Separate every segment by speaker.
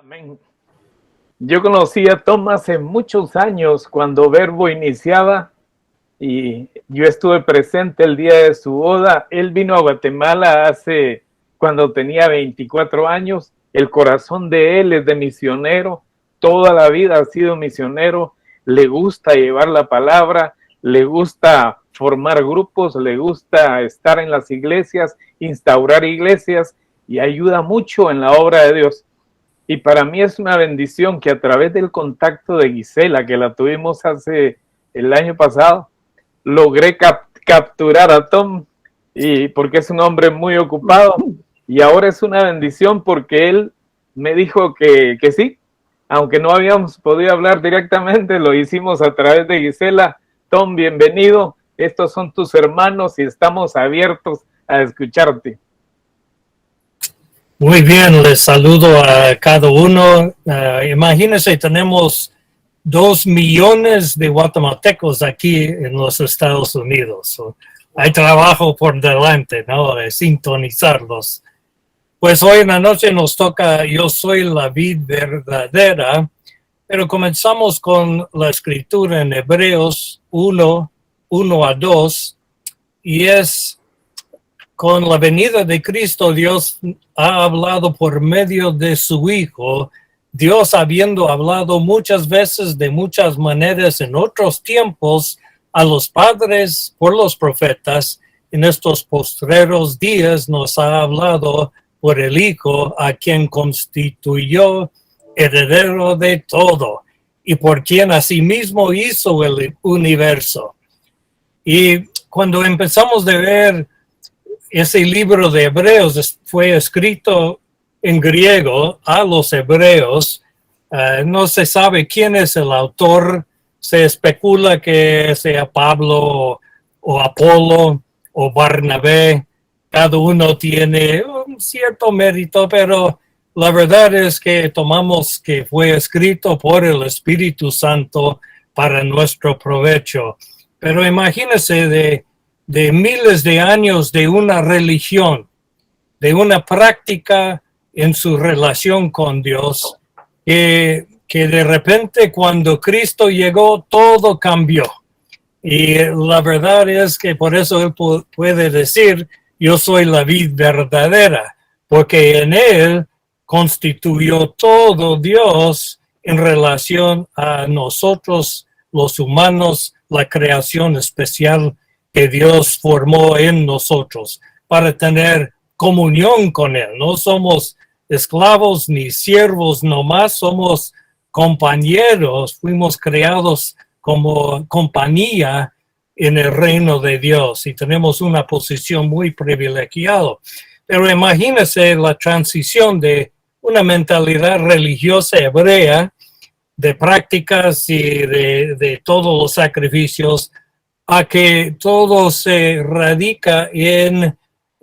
Speaker 1: Amén. Yo conocí a Tom hace muchos años cuando Verbo iniciaba y yo estuve presente el día de su boda. Él vino a Guatemala cuando tenía 24 años. El corazón de él es de misionero. Toda la vida ha sido misionero. Le gusta llevar la palabra, le gusta formar grupos, le gusta estar en las iglesias, instaurar iglesias y ayuda mucho en la obra de Dios. Y para mí es una bendición que a través del contacto de Gisela, que la tuvimos el año pasado, logré capturar a Tom, y porque es un hombre muy ocupado, y ahora es una bendición porque él me dijo que sí, aunque no habíamos podido hablar directamente, lo hicimos a través de Gisela. Tom, bienvenido, estos son tus hermanos y estamos abiertos a escucharte.
Speaker 2: Muy bien, les saludo a cada uno. Imagínense, tenemos 2 millones de guatemaltecos aquí en los Estados Unidos. Hay trabajo por delante, ¿no? De sintonizarlos. Pues hoy en la noche nos toca Yo soy la vid verdadera, pero comenzamos con la escritura en Hebreos 1:1-2, y es: con la venida de Cristo, Dios ha hablado por medio de su Hijo. Dios, habiendo hablado muchas veces de muchas maneras en otros tiempos a los padres por los profetas, en estos postreros días nos ha hablado por el Hijo, a quien constituyó heredero de todo y por quien asimismo hizo el universo. Y cuando empezamos a ver ese libro de Hebreos, fue escrito en griego a los hebreos. No se sabe quién es el autor. Se especula que sea Pablo o Apolo o Barnabé. Cada uno tiene un cierto mérito, pero la verdad es que tomamos que fue escrito por el Espíritu Santo para nuestro provecho. Pero imagínense de miles de años de una religión, de una práctica en su relación con Dios, que de repente cuando Cristo llegó todo cambió. Y la verdad es que por eso él puede decir: yo soy la vid verdadera, porque en él constituyó todo Dios en relación a nosotros, los humanos, la creación especial que Dios formó en nosotros para tener comunión con él. No somos esclavos ni siervos nomás, somos compañeros, fuimos creados como compañía en el reino de Dios y tenemos una posición muy privilegiada. Pero imagínense la transición de una mentalidad religiosa hebrea, de prácticas y de todos los sacrificios, a que todo se radica en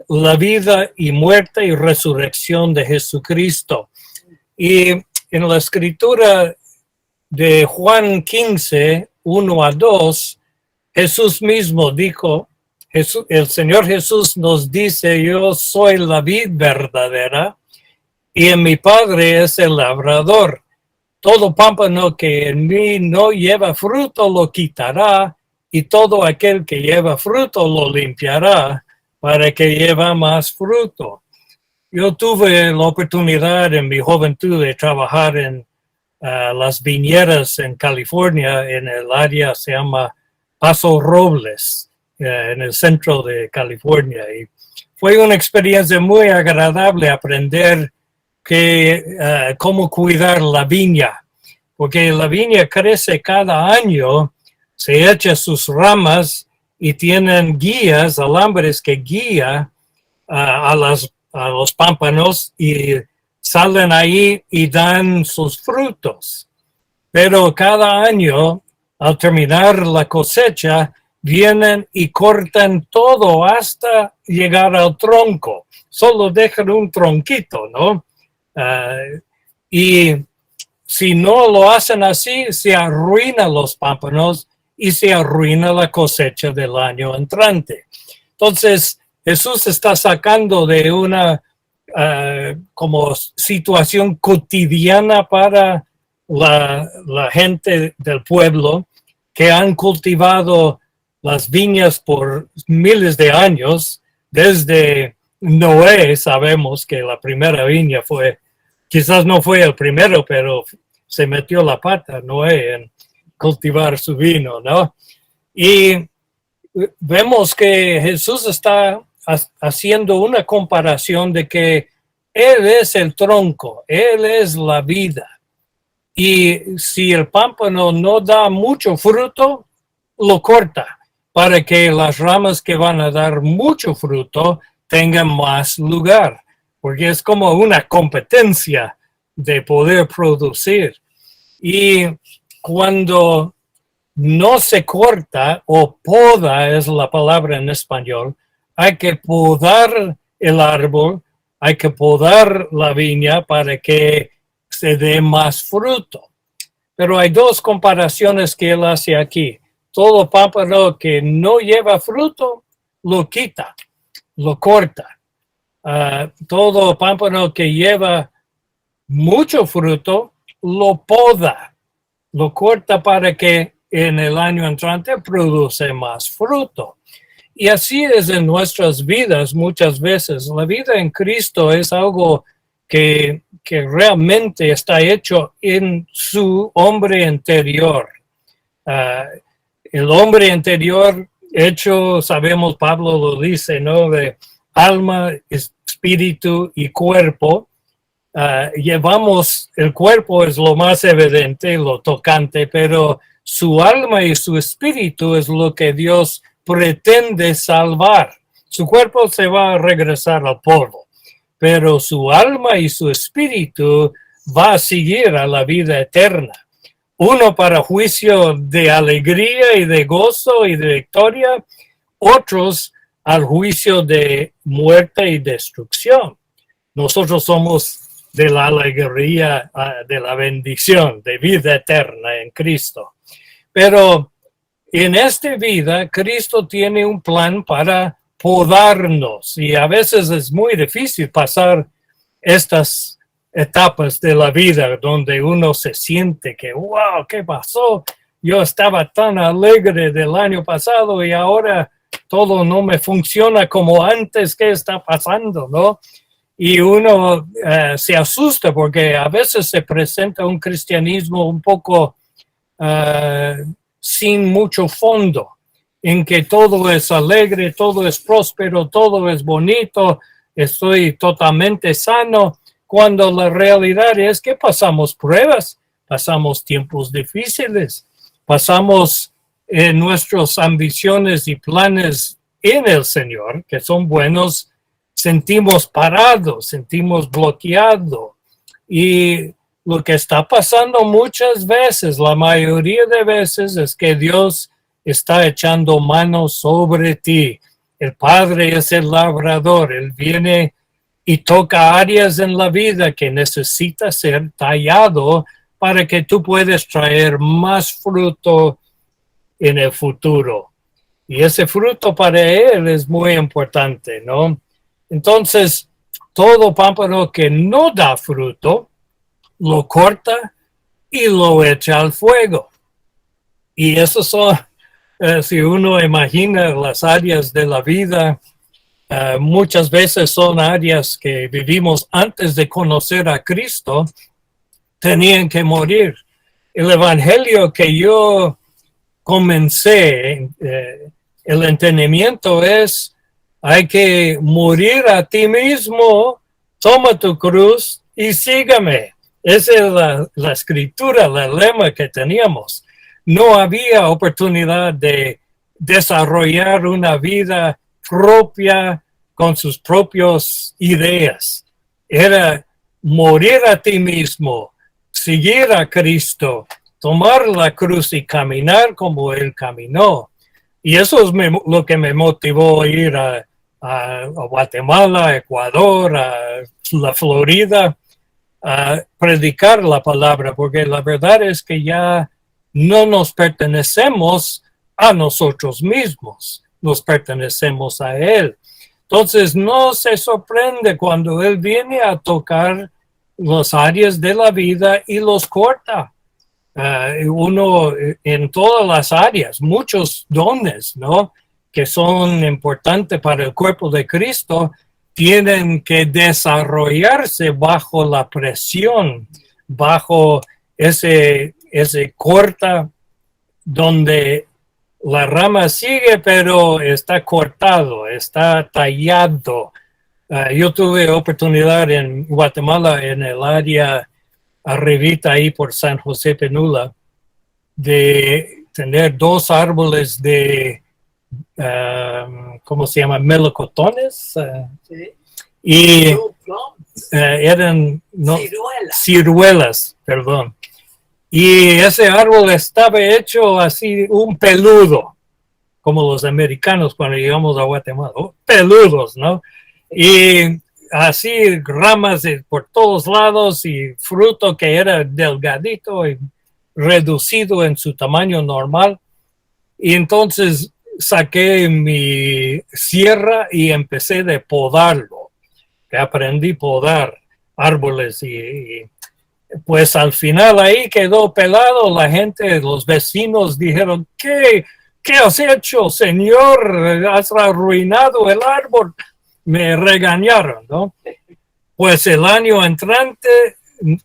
Speaker 2: la vida y muerte y resurrección de Jesucristo. Y en la escritura de Juan 15:1-2, Jesús mismo dijo, el Señor Jesús nos dice: yo soy la vid verdadera y en mi Padre es el labrador. Todo pámpano que en mí no lleva fruto lo quitará, y todo aquel que lleva fruto lo limpiará para que lleve más fruto. Yo tuve la oportunidad en mi juventud de trabajar en las viñedas en California, en el área se llama Paso Robles, en el centro de California. Y fue una experiencia muy agradable aprender cómo cuidar la viña, porque la viña crece cada año, se echa sus ramas y tienen guías, alambres que guían a los pámpanos y salen ahí y dan sus frutos. Pero cada año, al terminar la cosecha, vienen y cortan todo hasta llegar al tronco. Solo dejan un tronquito, ¿no? Y si no lo hacen así, se arruinan los pámpanos y se arruina la cosecha del año entrante. Entonces, Jesús está sacando de una como situación cotidiana para la gente del pueblo que han cultivado las viñas por miles de años. Desde Noé sabemos que la primera viña fue, quizás no fue el primero, pero se metió la pata Noé en cultivar su vino, ¿no? Y vemos que Jesús está haciendo una comparación de que Él es el tronco, Él es la vida. Y si el pámpano no da mucho fruto, lo corta para que las ramas que van a dar mucho fruto tengan más lugar, porque es como una competencia de poder producir. Y cuando no se corta, o poda es la palabra en español, hay que podar el árbol, hay que podar la viña para que se dé más fruto. Pero hay dos comparaciones que él hace aquí. Todo pámpano que no lleva fruto, lo quita, lo corta. Todo pámpano que lleva mucho fruto, lo poda, lo corta para que en el año entrante produce más fruto. Y así es en nuestras vidas muchas veces. La vida en Cristo es algo que realmente está hecho en su hombre interior. El hombre interior hecho, sabemos, Pablo lo dice, ¿no? De alma, espíritu y cuerpo. Llevamos, el cuerpo es lo más evidente, lo tocante, pero su alma y su espíritu es lo que Dios pretende salvar. Su cuerpo se va a regresar al polvo, pero su alma y su espíritu va a seguir a la vida eterna. Uno para juicio de alegría y de gozo y de victoria, otros al juicio de muerte y destrucción. Nosotros somos de la alegría, de la bendición, de vida eterna en Cristo. Pero en esta vida, Cristo tiene un plan para podarnos y a veces es muy difícil pasar estas etapas de la vida donde uno se siente que, wow, ¿qué pasó? Yo estaba tan alegre del año pasado y ahora todo no me funciona como antes. ¿Qué está pasando, no? Y uno se asusta porque a veces se presenta un cristianismo un poco sin mucho fondo, en que todo es alegre, todo es próspero, todo es bonito, estoy totalmente sano, cuando la realidad es que pasamos pruebas, pasamos tiempos difíciles, pasamos nuestras ambiciones y planes en el Señor, que son buenos, sentimos parados, sentimos bloqueados. Y lo que está pasando muchas veces, la mayoría de veces, es que Dios está echando mano sobre ti. El Padre es el labrador, Él viene y toca áreas en la vida que necesita ser tallado para que tú puedas traer más fruto en el futuro. Y ese fruto para Él es muy importante, ¿no? Entonces, todo pámpano que no da fruto, lo corta y lo echa al fuego. Y esos son, si uno imagina las áreas de la vida, muchas veces son áreas que vivimos antes de conocer a Cristo, tenían que morir. El evangelio que yo comencé, el entendimiento es, hay que morir a ti mismo, toma tu cruz y sígame. Esa es la escritura, el lema que teníamos. No había oportunidad de desarrollar una vida propia con sus propias ideas. Era morir a ti mismo, seguir a Cristo, tomar la cruz y caminar como Él caminó. Y eso es lo que me motivó a ir a Guatemala, a Ecuador, a la Florida, a predicar la palabra, porque la verdad es que ya no nos pertenecemos a nosotros mismos, nos pertenecemos a Él. Entonces no se sorprende cuando Él viene a tocar las áreas de la vida y los corta. Uno en todas las áreas, muchos dones, ¿no? Que son importantes para el cuerpo de Cristo, tienen que desarrollarse bajo la presión, bajo ese corta donde la rama sigue, pero está cortado, está tallado. Yo tuve oportunidad en Guatemala, en el área arribita ahí por San José Penula, de tener 2 árboles de, ¿cómo se llama? Melocotones.
Speaker 3: Sí.
Speaker 2: Y
Speaker 3: No,
Speaker 2: eran
Speaker 3: ciruelas.
Speaker 2: ciruelas, perdón. Y ese árbol estaba hecho así, un peludo, como los americanos cuando llegamos a Guatemala, peludos, ¿no? Y así ramas por todos lados y fruto que era delgadito y reducido en su tamaño normal. Y entonces saqué mi sierra y empecé de podarlo. Que aprendí a podar árboles y pues al final ahí quedó pelado. La gente, los vecinos dijeron, ¿qué has hecho, señor? Has arruinado el árbol. Me regañaron, ¿no? Pues el año entrante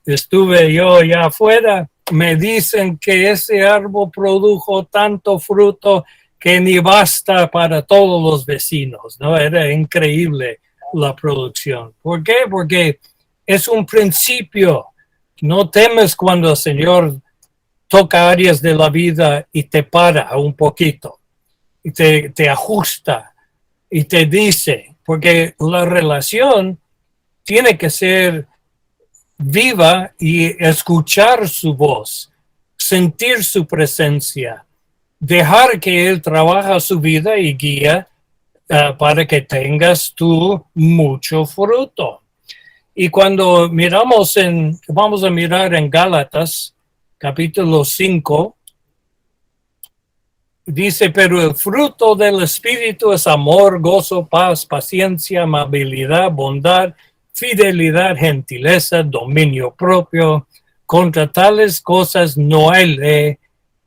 Speaker 2: estuve yo ya afuera. Me dicen que ese árbol produjo tanto fruto que ni basta para todos los vecinos, ¿no? Era increíble la producción. ¿Por qué? Porque es un principio. No temes cuando el Señor toca áreas de la vida y te para un poquito, y te ajusta y te dice, porque la relación tiene que ser viva y escuchar su voz, sentir su presencia, dejar que Él trabaja su vida y guía para que tengas tú mucho fruto. Y cuando miramos vamos a mirar en Gálatas, capítulo 5, dice, pero el fruto del Espíritu es amor, gozo, paz, paciencia, amabilidad, bondad, fidelidad, gentileza, dominio propio. Contra tales cosas no hay ley,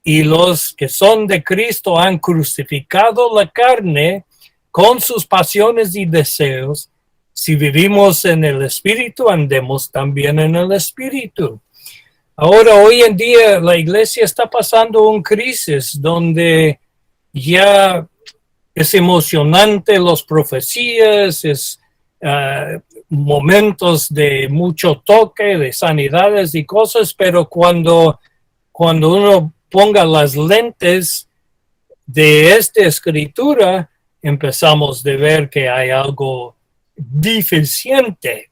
Speaker 2: y los que son de Cristo han crucificado la carne con sus pasiones y deseos. Si vivimos en el Espíritu, andemos también en el Espíritu. Ahora, hoy en día, la iglesia está pasando una crisis donde ya es emocionante las profecías, es momentos de mucho toque, de sanidades y cosas, pero cuando uno ponga las lentes de esta escritura, empezamos a ver que hay algo deficiente.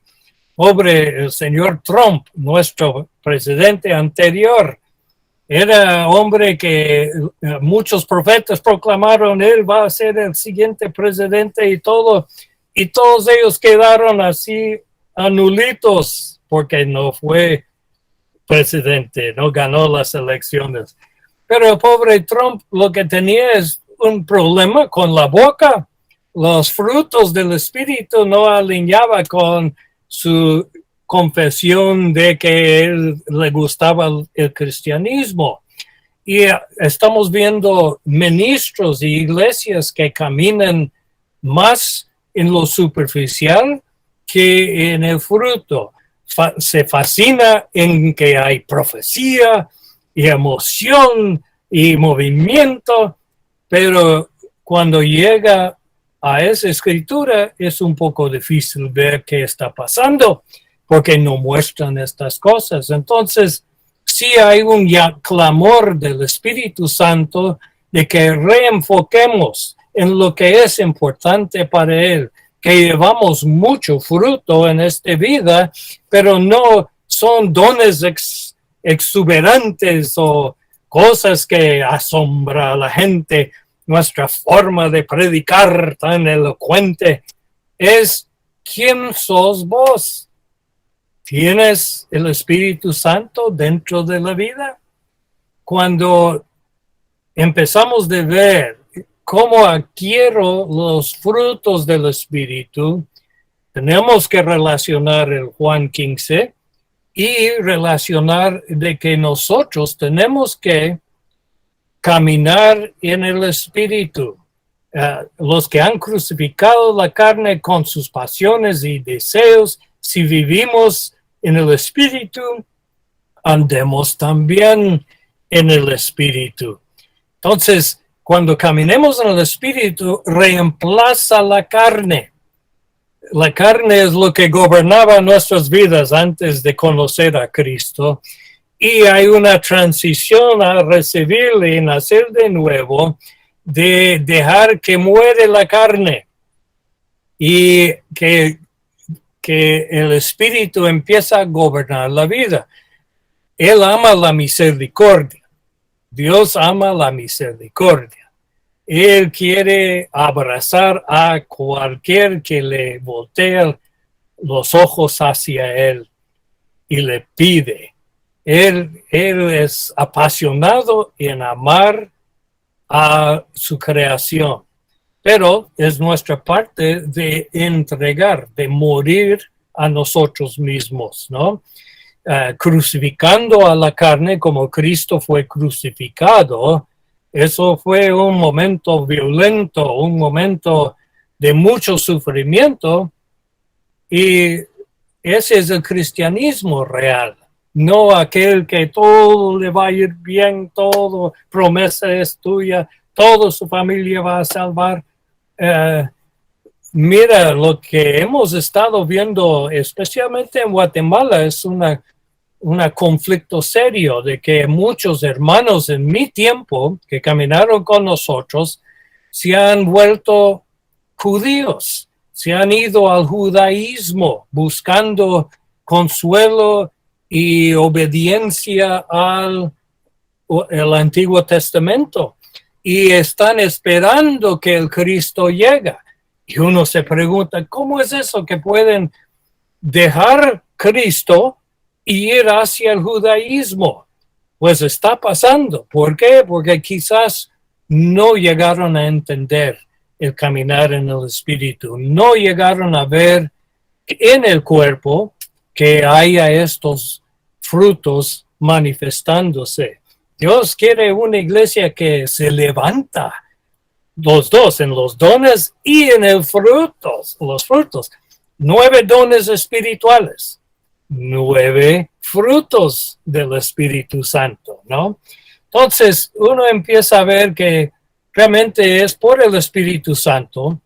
Speaker 2: Pobre el señor Trump, nuestro presidente anterior, era hombre que muchos profetas proclamaron, él va a ser el siguiente presidente y todos ellos quedaron así anulitos porque no fue presidente, no ganó las elecciones. Pero el pobre Trump lo que tenía es un problema con la boca. Los frutos del Espíritu no alineaban con su confesión de que él le gustaba el cristianismo. Y estamos viendo ministros y iglesias que caminan más en lo superficial que en el fruto. Se fascina en que hay profecía y emoción y movimiento, pero cuando llega a esa escritura es un poco difícil ver qué está pasando porque no muestran estas cosas. Entonces, sí hay un clamor del Espíritu Santo de que reenfoquemos en lo que es importante para Él, que llevamos mucho fruto en esta vida, pero no son dones exuberantes o cosas que asombra a la gente. Nuestra forma de predicar tan elocuente es ¿quién sos vos? ¿Tienes el Espíritu Santo dentro de la vida? Cuando empezamos a ver cómo adquiero los frutos del Espíritu, tenemos que relacionar el Juan 15 y relacionar de que nosotros tenemos que caminar en el Espíritu. Los que han crucificado la carne con sus pasiones y deseos, si vivimos en el Espíritu, andemos también en el Espíritu. Entonces, cuando caminemos en el Espíritu, reemplaza la carne. La carne es lo que gobernaba nuestras vidas antes de conocer a Cristo. Y hay una transición a recibirle y nacer de nuevo, de dejar que muere la carne y que el Espíritu empieza a gobernar la vida. Él ama la misericordia. Dios ama la misericordia. Él quiere abrazar a cualquier que le voltee los ojos hacia Él y le pide. Él es apasionado en amar a su creación, pero es nuestra parte de entregar, de morir a nosotros mismos, ¿no? Crucificando a la carne como Cristo fue crucificado. Eso fue un momento violento, un momento de mucho sufrimiento, y ese es el cristianismo real. No aquel que todo le va a ir bien, todo promesa es tuya, toda su familia va a salvar. Mira, lo que hemos estado viendo, especialmente en Guatemala, es un conflicto serio de que muchos hermanos en mi tiempo que caminaron con nosotros se han vuelto judíos, se han ido al judaísmo buscando consuelo y obediencia al el Antiguo Testamento, y están esperando que el Cristo llegue. Y uno se pregunta, ¿cómo es eso que pueden dejar Cristo y ir hacia el judaísmo? Pues está pasando. ¿Por qué? Porque quizás no llegaron a entender el caminar en el Espíritu, no llegaron a ver en el cuerpo que haya estos frutos manifestándose. Dios quiere una iglesia que se levanta, los dos, en los dones y en el frutos, los frutos. 9 dones espirituales, 9 frutos del Espíritu Santo, ¿no? Entonces, uno empieza a ver que realmente es por el Espíritu Santo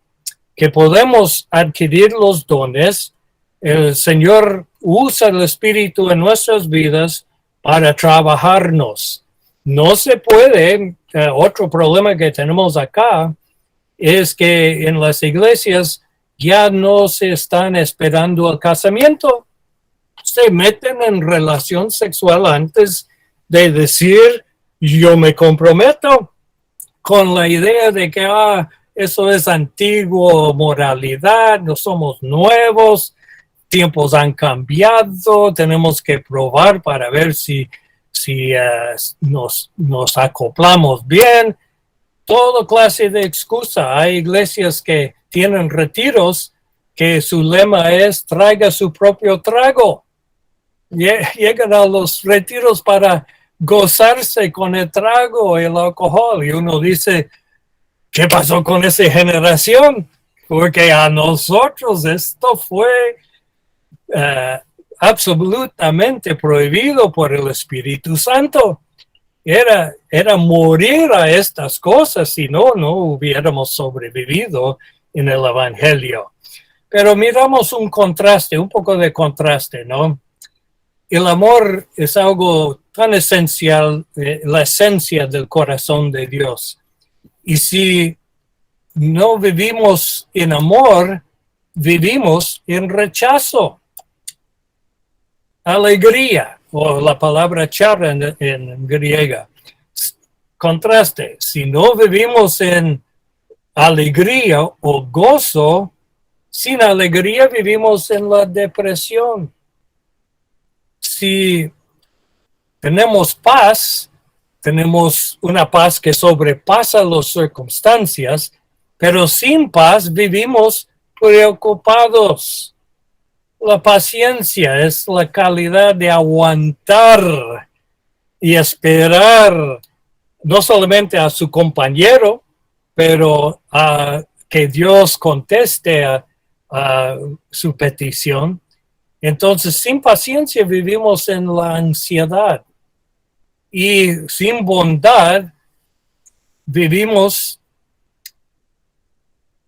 Speaker 2: que podemos adquirir los dones. El Señor usa el Espíritu en nuestras vidas para trabajarnos. No se puede, otro problema que tenemos acá es que en las iglesias ya no se están esperando el casamiento. Se meten en relación sexual antes de decir yo me comprometo, con la idea de que eso es antiguo, moralidad, no somos nuevos, tiempos han cambiado, tenemos que probar para ver si nos acoplamos bien. Toda clase de excusa. Hay iglesias que tienen retiros que su lema es traiga su propio trago. Llegan a los retiros para gozarse con el trago y el alcohol, y uno dice, ¿qué pasó con esa generación? Porque a nosotros esto fue absolutamente prohibido por el Espíritu Santo. Era morir a estas cosas, si no hubiéramos sobrevivido en el Evangelio. Pero miramos un contraste, un poco de contraste, ¿no? El amor es algo tan esencial, la esencia del corazón de Dios. Y si no vivimos en amor, vivimos en rechazo. Alegría, o la palabra chara en griega. Contraste, si no vivimos en alegría o gozo, sin alegría vivimos en la depresión. Si tenemos paz, tenemos una paz que sobrepasa las circunstancias, pero sin paz vivimos preocupados. La paciencia es la calidad de aguantar y esperar no solamente a su compañero, pero a que Dios conteste a su petición. Entonces, sin paciencia vivimos en la ansiedad. Y sin bondad vivimos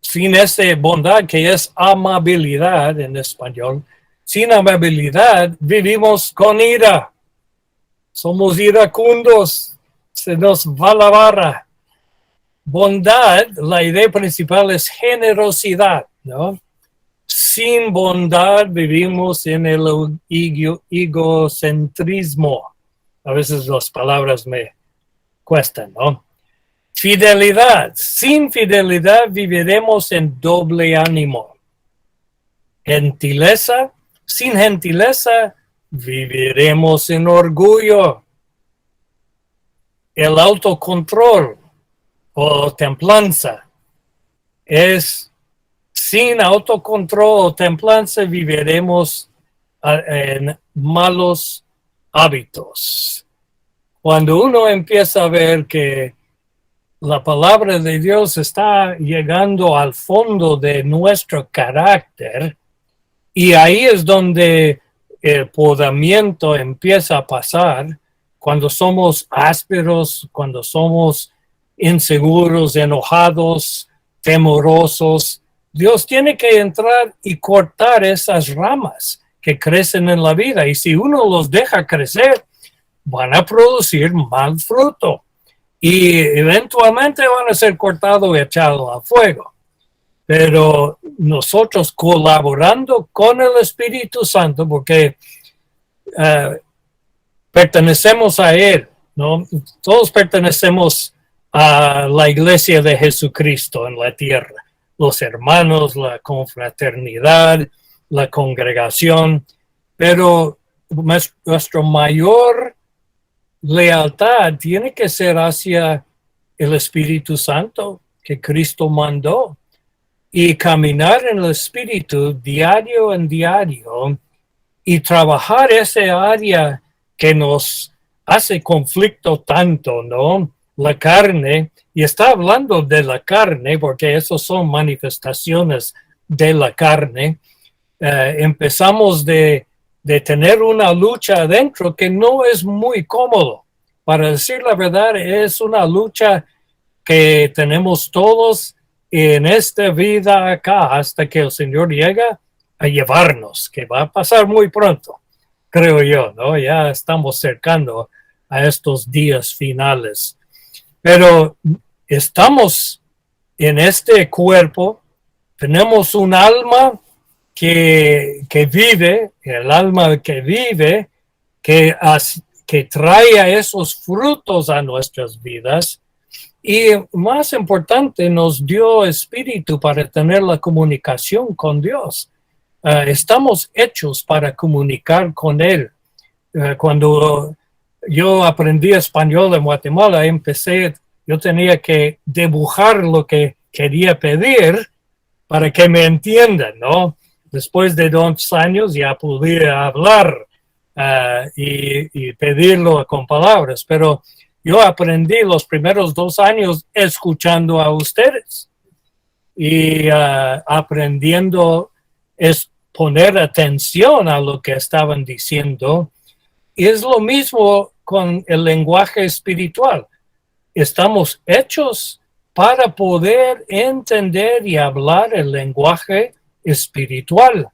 Speaker 2: sin esa bondad que es amabilidad en español. Sin amabilidad vivimos con ira. Somos iracundos. Se nos va la barra. Bondad, la idea principal es generosidad, ¿no? Sin bondad vivimos en el egocentrismo. A veces las palabras me cuestan, ¿no? Fidelidad. Sin fidelidad viviremos en doble ánimo. Gentileza. Sin gentileza viviremos en orgullo. El autocontrol o templanza es sin autocontrol o templanza viviremos en malos hábitos. Cuando uno empieza a ver que la palabra de Dios está llegando al fondo de nuestro carácter, y ahí es donde el podamiento empieza a pasar, cuando somos ásperos, cuando somos inseguros, enojados, temorosos. Dios tiene que entrar y cortar esas ramas que crecen en la vida, y si uno los deja crecer, van a producir mal fruto y eventualmente van a ser cortados y echados a fuego. Pero nosotros colaborando con el Espíritu Santo, porque pertenecemos a Él, ¿no? Todos pertenecemos a la iglesia de Jesucristo en la tierra. Los hermanos, la confraternidad, la congregación, pero nuestra mayor lealtad tiene que ser hacia el Espíritu Santo que Cristo mandó, y caminar en el Espíritu diario en diario y trabajar esa área que nos hace conflicto tanto, ¿no? La carne, y está hablando de la carne porque esos son manifestaciones de la carne. Empezamos de tener una lucha adentro que no es muy cómodo. Para decir la verdad, es una lucha que tenemos todos en esta vida acá hasta que el Señor llega a llevarnos, que va a pasar muy pronto, creo yo, ¿no? Ya estamos cercando a estos días finales. Pero estamos en este cuerpo, tenemos un alma que vive, el alma que vive, que trae esos frutos a nuestras vidas, y más importante, nos dio espíritu para tener la comunicación con Dios. Estamos hechos para comunicar con Él. Cuando yo aprendí español en Guatemala, yo tenía que dibujar lo que quería pedir para que me entiendan, ¿no? Después de 2 años ya podía hablar y pedirlo con palabras, pero yo aprendí los primeros 2 años escuchando a ustedes y aprendiendo es poner atención a lo que estaban diciendo. Y es lo mismo con el lenguaje espiritual. Estamos hechos para poder entender y hablar el lenguaje espiritual,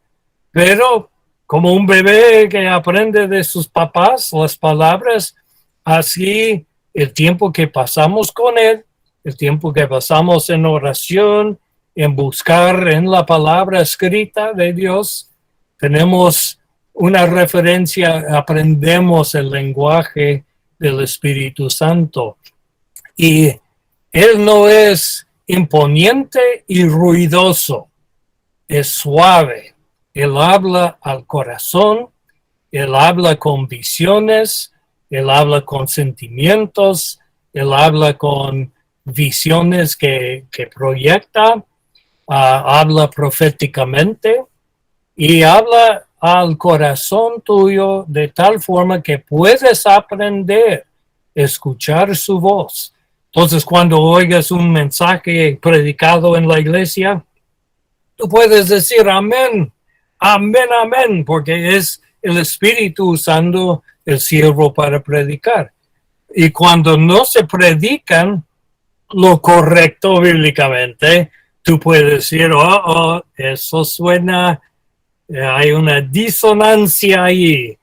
Speaker 2: pero como un bebé que aprende de sus papás las palabras, así el tiempo que pasamos con Él, el tiempo que pasamos en oración, en buscar en la palabra escrita de Dios, tenemos una referencia, aprendemos el lenguaje del Espíritu Santo. Y Él no es imponiente y ruidoso, es suave. Él habla al corazón, Él habla con visiones, Él habla con sentimientos, Él habla con visiones que proyecta, habla proféticamente y habla al corazón tuyo de tal forma que puedes aprender a escuchar su voz. Entonces, cuando oigas un mensaje predicado en la iglesia, tú puedes decir amén, amén, amén, porque es el Espíritu usando el siervo para predicar. Y cuando no se predican lo correcto bíblicamente, tú puedes decir, eso suena, hay una disonancia ahí,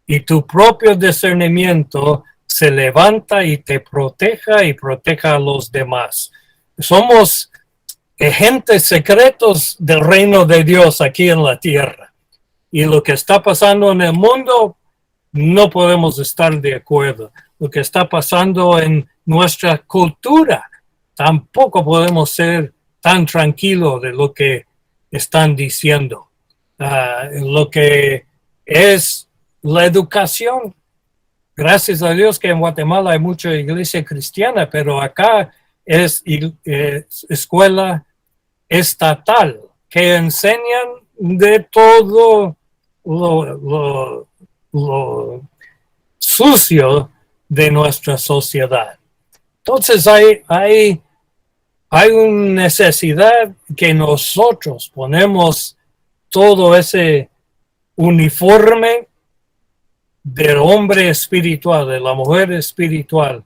Speaker 2: y tu propio discernimiento se levanta y te proteja y proteja a los demás. Somos agentes secretos del reino de Dios aquí en la tierra. Y lo que está pasando en el mundo, no podemos estar de acuerdo. Lo que está pasando en nuestra cultura, tampoco podemos ser tan tranquilos de lo que están diciendo. Lo que es la educación. Gracias a Dios que en Guatemala hay mucha iglesia cristiana, pero acá es escuela estatal que enseñan de todo lo sucio de nuestra sociedad. Entonces hay una necesidad que nosotros ponemos todo ese uniforme del hombre espiritual, de la mujer espiritual,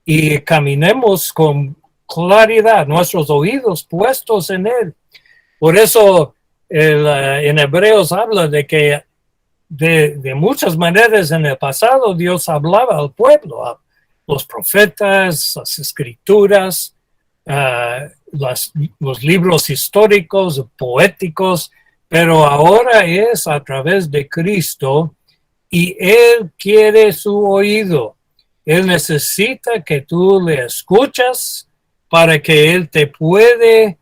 Speaker 2: y caminemos con claridad, nuestros oídos puestos en él. Por eso en Hebreos habla de que de muchas maneras en el pasado Dios hablaba al pueblo, a los profetas, las escrituras, los libros históricos, poéticos, pero ahora es a través de Cristo y Él quiere su oído. Él necesita que tú le escuchas para que Él te puede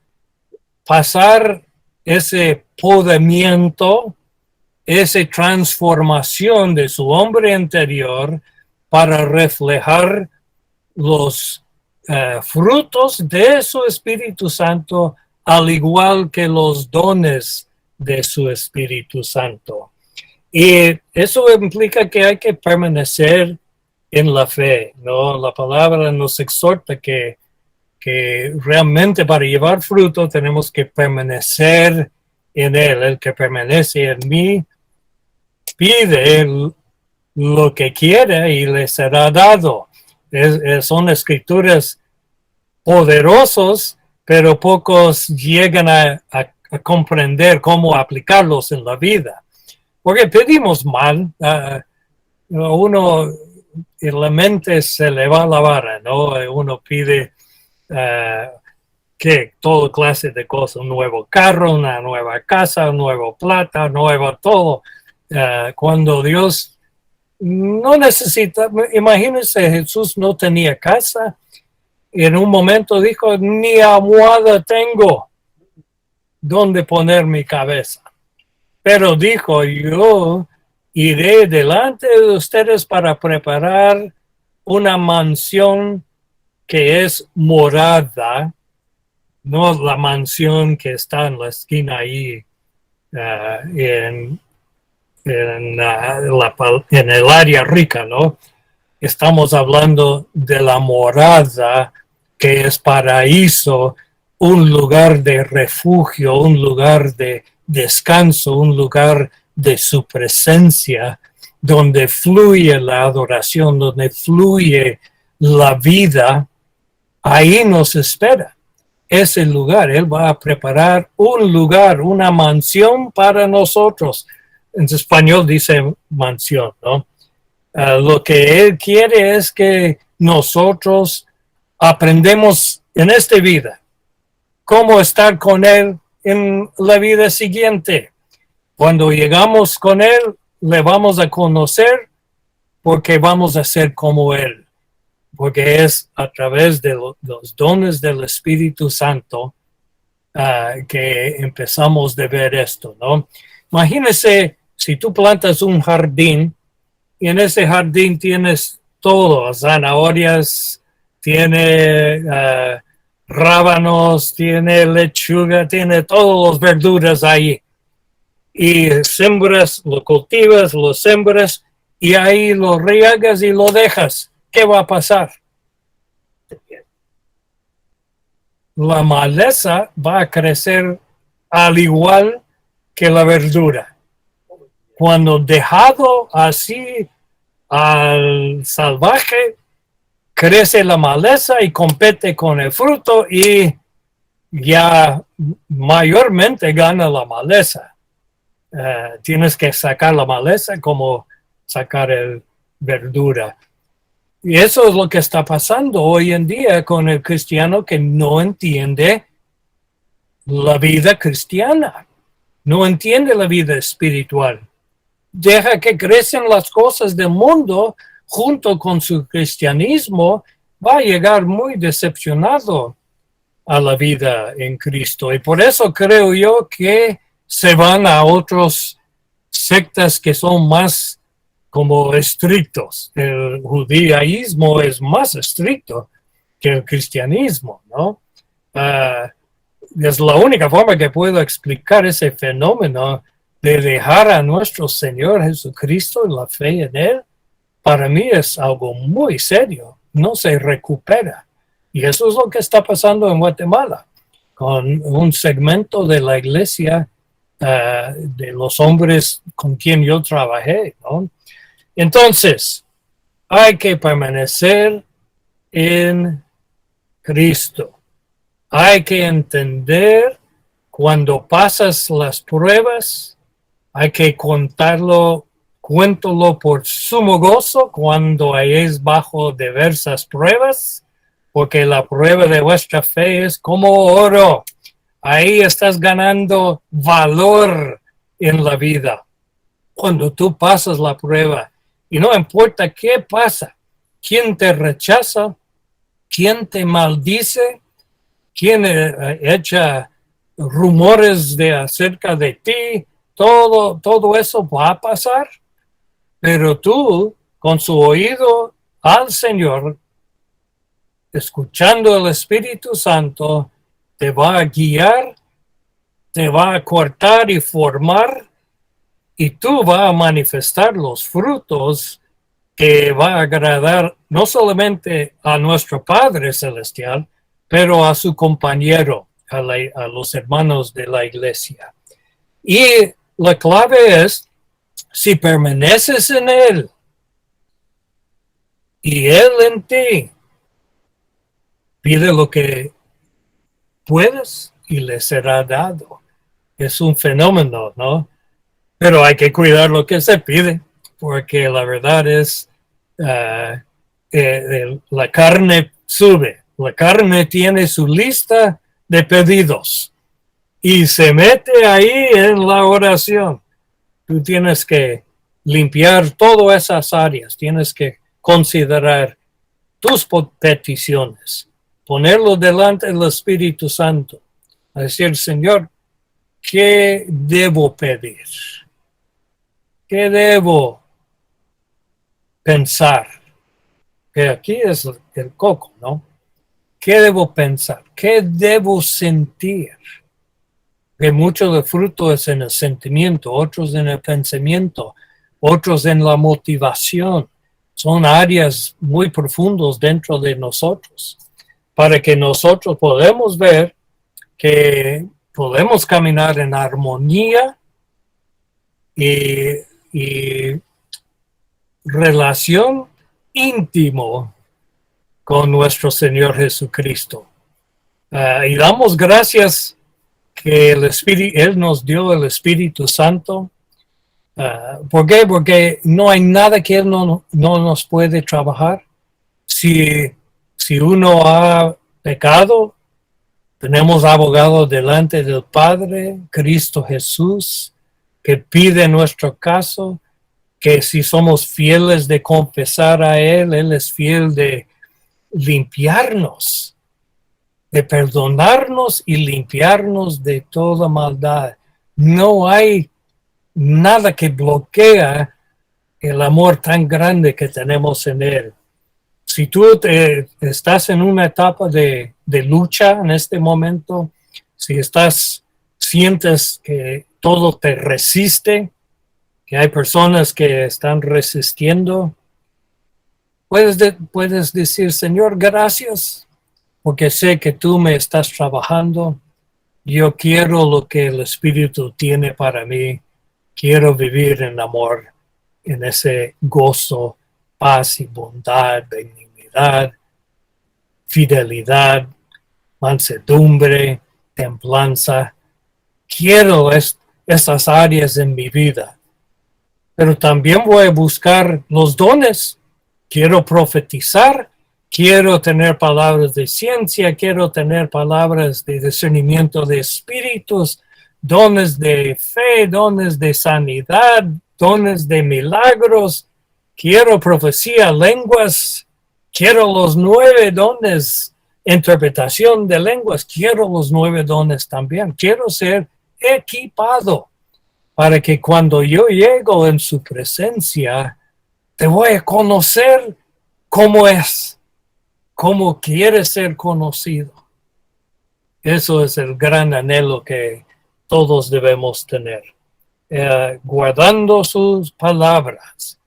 Speaker 2: pasar ese podamiento, esa transformación de su hombre interior para reflejar los frutos de su Espíritu Santo, al igual que los dones de su Espíritu Santo. Y eso implica que hay que permanecer en la fe, ¿no? La palabra nos exhorta que realmente para llevar fruto tenemos que permanecer en Él. El que permanece en mí pide lo que quiere y le será dado. Son escrituras poderosos, pero pocos llegan a comprender cómo aplicarlos en la vida. Porque pedimos mal, uno en la mente se le va la vara, ¿no? Uno pide que toda clase de cosas, un nuevo carro, una nueva casa, un nuevo plata, nuevo todo. Cuando Dios no necesita, imagínense, Jesús no tenía casa y en un momento dijo, ni almohada tengo donde poner mi cabeza. Pero dijo, yo iré delante de ustedes para preparar una mansión que es morada, no la mansión que está en la esquina ahí en el área rica, ¿no? Estamos hablando de la morada que es paraíso, un lugar de refugio, un lugar de descanso, un lugar de su presencia, donde fluye la adoración, donde fluye la vida. Ahí nos espera ese lugar. Él va a preparar un lugar, una mansión para nosotros. En español dice mansión, ¿no? Lo que Él quiere es que nosotros aprendemos en esta vida cómo estar con Él en la vida siguiente. Cuando llegamos con Él, le vamos a conocer porque vamos a ser como Él. Porque es a través de los dones del Espíritu Santo que empezamos a ver esto, ¿no? Imagínese si tú plantas un jardín y en ese jardín tienes todo, zanahorias, tiene rábanos, tiene lechuga, tiene todas las verduras ahí. Y siembras, lo cultivas, lo siembras y ahí lo riegas y lo dejas. ¿Qué va a pasar? La maleza va a crecer al igual que la verdura. Cuando dejado así al salvaje, crece la maleza y compite con el fruto y ya mayormente gana la maleza. Tienes que sacar la maleza como sacar el verdura. Y eso es lo que está pasando hoy en día con el cristiano que no entiende la vida cristiana, no entiende la vida espiritual. Deja que crecen las cosas del mundo junto con su cristianismo, va a llegar muy decepcionado a la vida en Cristo. Y por eso creo yo que se van a otros sectas que son más como estrictos. El judaísmo es más estricto que el cristianismo, ¿no? Es la única forma que puedo explicar ese fenómeno de dejar a nuestro Señor Jesucristo y la fe en Él. Para mí es algo muy serio, no se recupera. Y eso es lo que está pasando en Guatemala, con un segmento de la iglesia de los hombres con quien yo trabajé, ¿no? Entonces, hay que permanecer en Cristo. Hay que entender cuando pasas las pruebas, hay que cuéntalo por sumo gozo cuando hayáis bajo diversas pruebas, porque la prueba de vuestra fe es como oro. Ahí estás ganando valor en la vida. Cuando tú pasas la prueba, y no importa qué pasa, quién te rechaza, quién te maldice, quién echa rumores acerca de ti, todo eso va a pasar, pero tú, con su oído al Señor, escuchando el Espíritu Santo, te va a guiar, te va a cortar y formar, y tú vas a manifestar los frutos que va a agradar no solamente a nuestro Padre Celestial, pero a su compañero, a los hermanos de la iglesia. Y la clave es, si permaneces en Él y Él en ti, pide lo que puedes y le será dado. Es un fenómeno, ¿no? Pero hay que cuidar lo que se pide, porque la verdad es, la carne sube, la carne tiene su lista de pedidos y se mete ahí en la oración. Tú tienes que limpiar todas esas áreas, tienes que considerar tus peticiones, ponerlo delante del Espíritu Santo, a decir, Señor, ¿qué debo pedir? ¿Qué debo pensar? Que aquí es el coco, ¿no? ¿Qué debo pensar? ¿Qué debo sentir? Que mucho de fruto es en el sentimiento, otros en el pensamiento, otros en la motivación. Son áreas muy profundas dentro de nosotros, para que nosotros podamos ver que podemos caminar en armonía y relación íntimo con nuestro Señor Jesucristo. Y damos gracias que Él nos dio el Espíritu Santo. ¿Por qué? Porque no hay nada que Él no nos puede trabajar. Si uno ha pecado, tenemos abogado delante del Padre, Cristo Jesús, que pide nuestro caso, que si somos fieles de confesar a Él, Él es fiel de limpiarnos, de perdonarnos y limpiarnos de toda maldad. No hay nada que bloquea el amor tan grande que tenemos en Él. Si tú estás en una etapa de lucha en este momento, si sientes que todo te resiste, que hay personas que están resistiendo, puedes decir, Señor, gracias, porque sé que tú me estás trabajando. Yo quiero lo que el Espíritu tiene para mí. Quiero vivir en amor, en ese gozo, paz y bondad, benignidad, fidelidad, mansedumbre, templanza. Quiero esas áreas en mi vida. Pero también voy a buscar los dones. Quiero profetizar, quiero tener palabras de ciencia, quiero tener palabras de discernimiento de espíritus, dones de fe, dones de sanidad, dones de milagros. Quiero profecía, lenguas, quiero los 9 dones, interpretación de lenguas, quiero los 9 dones también. Quiero ser equipado para que cuando yo llego en su presencia, te voy a conocer cómo es, cómo quiere ser conocido. Eso es el gran anhelo que todos debemos tener. Guardando sus palabras.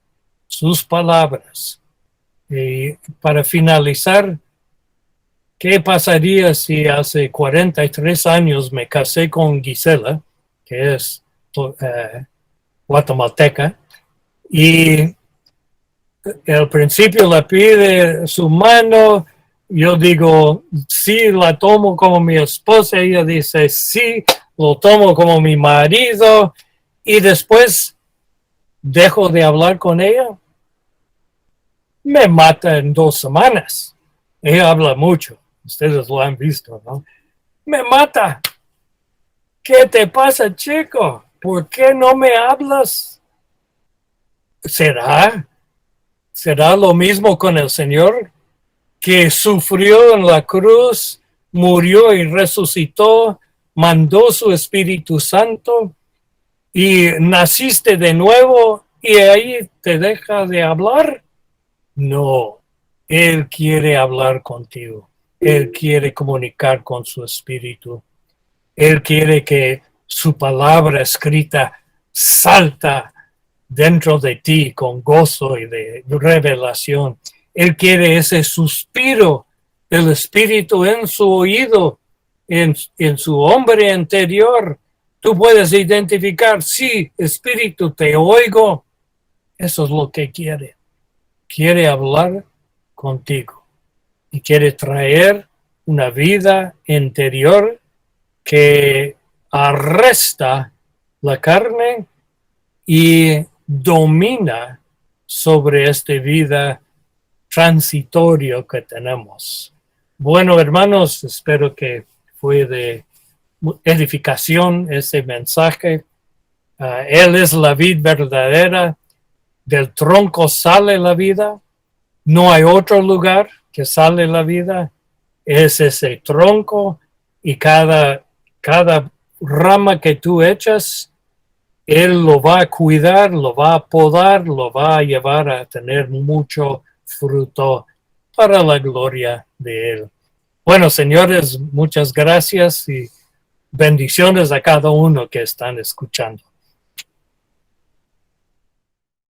Speaker 2: Y para finalizar, ¿qué pasaría si hace 43 años me casé con Gisela, que es guatemalteca, y al principio le pide su mano, yo digo, sí, la tomo como mi esposa, ella dice, sí, lo tomo como mi marido, y después dejo de hablar con ella, me mata en 2 semanas. Ella habla mucho, ustedes lo han visto, ¿no? Me mata. ¿Qué te pasa, chico? ¿Por qué no me hablas? ¿Será lo mismo con el Señor, que sufrió en la cruz, murió y resucitó, mandó su Espíritu Santo y naciste de nuevo y ahí te deja de hablar? No, Él quiere hablar contigo. Él quiere comunicar con su Espíritu. Él quiere que su palabra escrita salta dentro de ti con gozo y de revelación. Él quiere ese suspiro del Espíritu en su oído, en su hombre interior. Tú puedes identificar, sí, Espíritu, te oigo. Eso es lo que quiere. Quiere hablar contigo y quiere traer una vida interior que arresta la carne y domina sobre esta vida transitorio que tenemos. Bueno, hermanos, espero que fue de edificación ese mensaje. Él es la vid verdadera, del tronco sale la vida, no hay otro lugar que sale la vida, es ese tronco y cada rama que tú echas, Él lo va a cuidar, lo va a podar, lo va a llevar a tener mucho fruto para la gloria de Él. Bueno, señores, muchas gracias y bendiciones a cada uno que están escuchando.